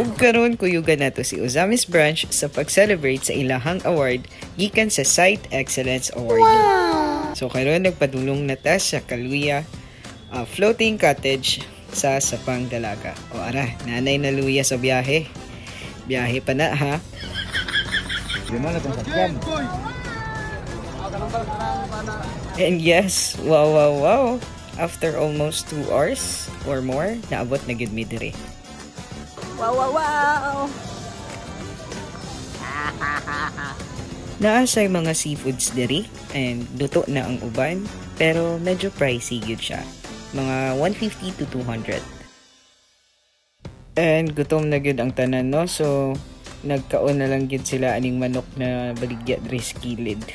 Ug karon kuyugan nato si Ozamis Branch sa pag-celebrate sa ilahang award gikan sa Site Excellence Award. Wow! So karon nagpadulong na ta sa Kaluya floating cottage sa Sapang Dalaga. O ara, nanay na luya sa biyahe. Biyahe pa na ha. And yes, wow. After almost 2 hours or more, naabot na gid mi dire. Wow! Naasay mga seafoods diri and luto na ang uban pero medyo pricey gyud siya. Mga 150 to 200. And gutom na gyud ang tanan no, so nagkaon na lang gyud sila aning manok na baligya diri sa kilid.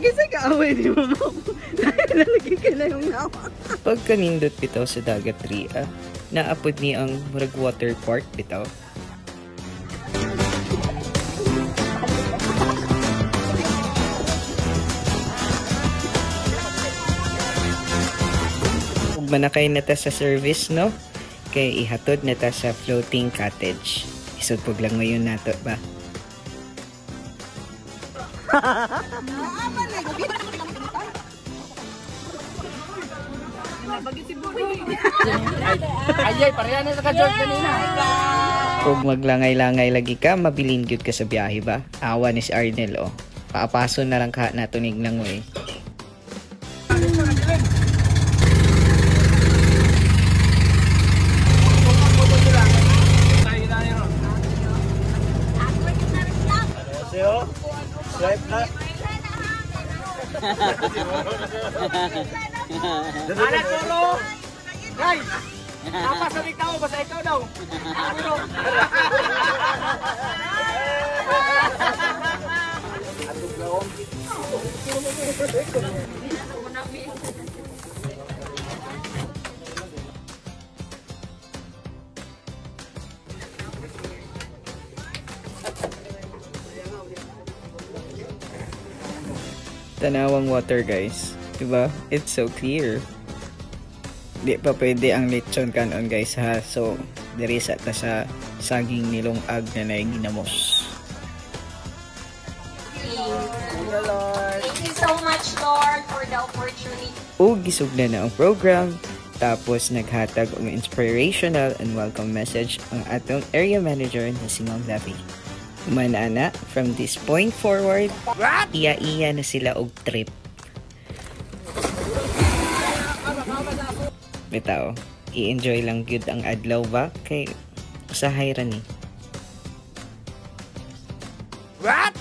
Kasi kaaway di mo mo. Nalagay ka na yung nawa. Pagka nindot bitaw sa dagat ri, naapod ni ang murag water park bitaw. Ug manakay na ta sa service no, kay ihatod na ta sa floating cottage. Isod pug lang ngayon nato ba? Ayay, pareha na sa ka-George kanina. Kung maglangay-langay lagi ka, mabilin gyud ka sa biyahe ba? Awa ni si Arnel oh. Paapason na lang ka na tunig nang way. Swipe na. Anak solo! Guys! Apa sa ikaw? Basta ikaw daw! Tanawang water guys, diba? It's so clear. Di pa pwede ang lechon kanon guys ha. So diri sa ta sa saging nilong ag na ginamos. Thank you so much Lord for the opportunity. Ug gisugna na ang program. Tapos naghatag og inspirational and welcome message ang atong area manager na si Ma'am Lavi. Manana, from this point forward, iya-iya na sila og trip. Bitaw, i-enjoy lang gyud ang adlaw ba? Kay usahay ra ni. What?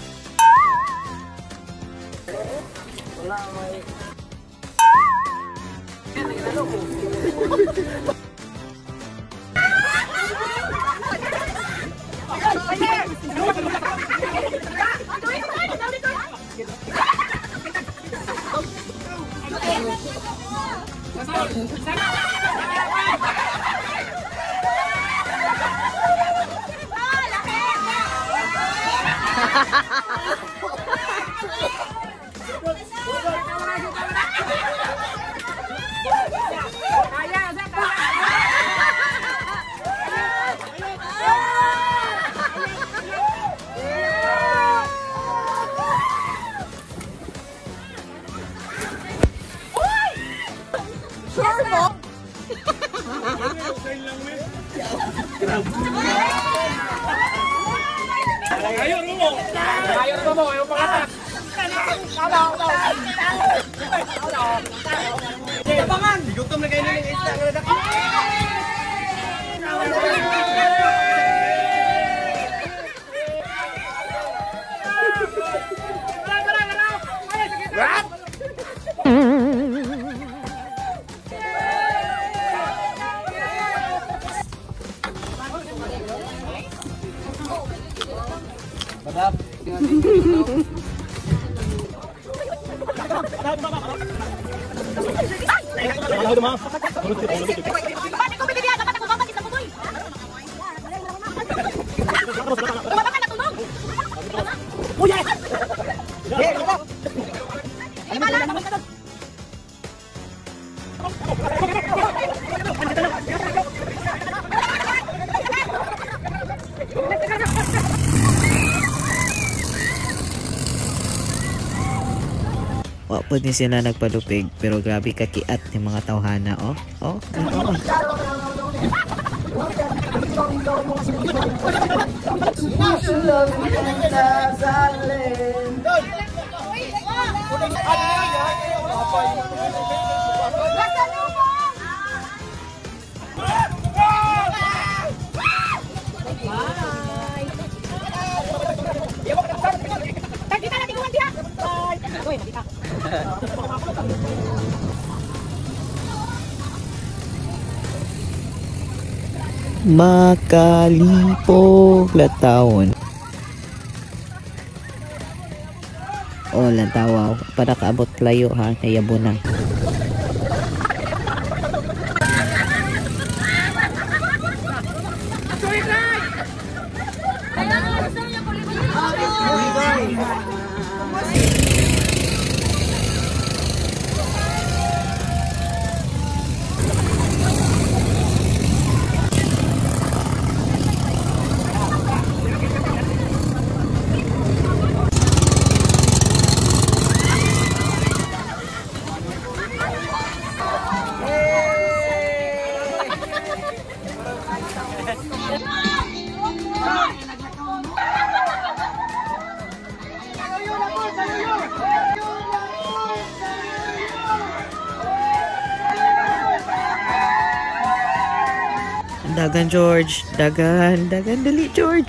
Ayo mo, yung pangatak. Tabangan! Gutom na kayo ng Instagram. What? Badap. Wapo din sila nagpalupig, pero grabe kakiat yung mga tawhana, oh. Oh, oh. Makalipog latawon. Oh, latawaw. Para kaabot layo ha, kayabo na. Dagan, George. Dagan. Dali, George.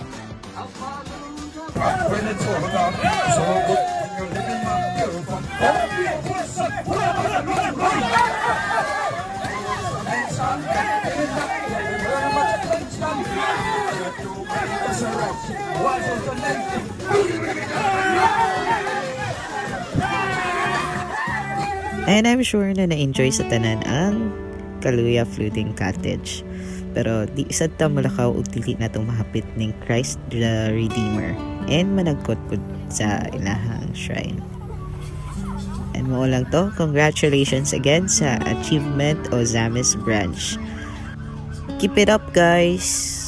And I'm sure na na-enjoy sa tanan ang Kaluya Floating Cottage. Pero di sad ta malakaw og dili na itong mahapit ning Christ the Redeemer and managkot pud sa ilahang shrine. And mo lang to, congratulations again sa achievement Ozamis branch. Keep it up, guys!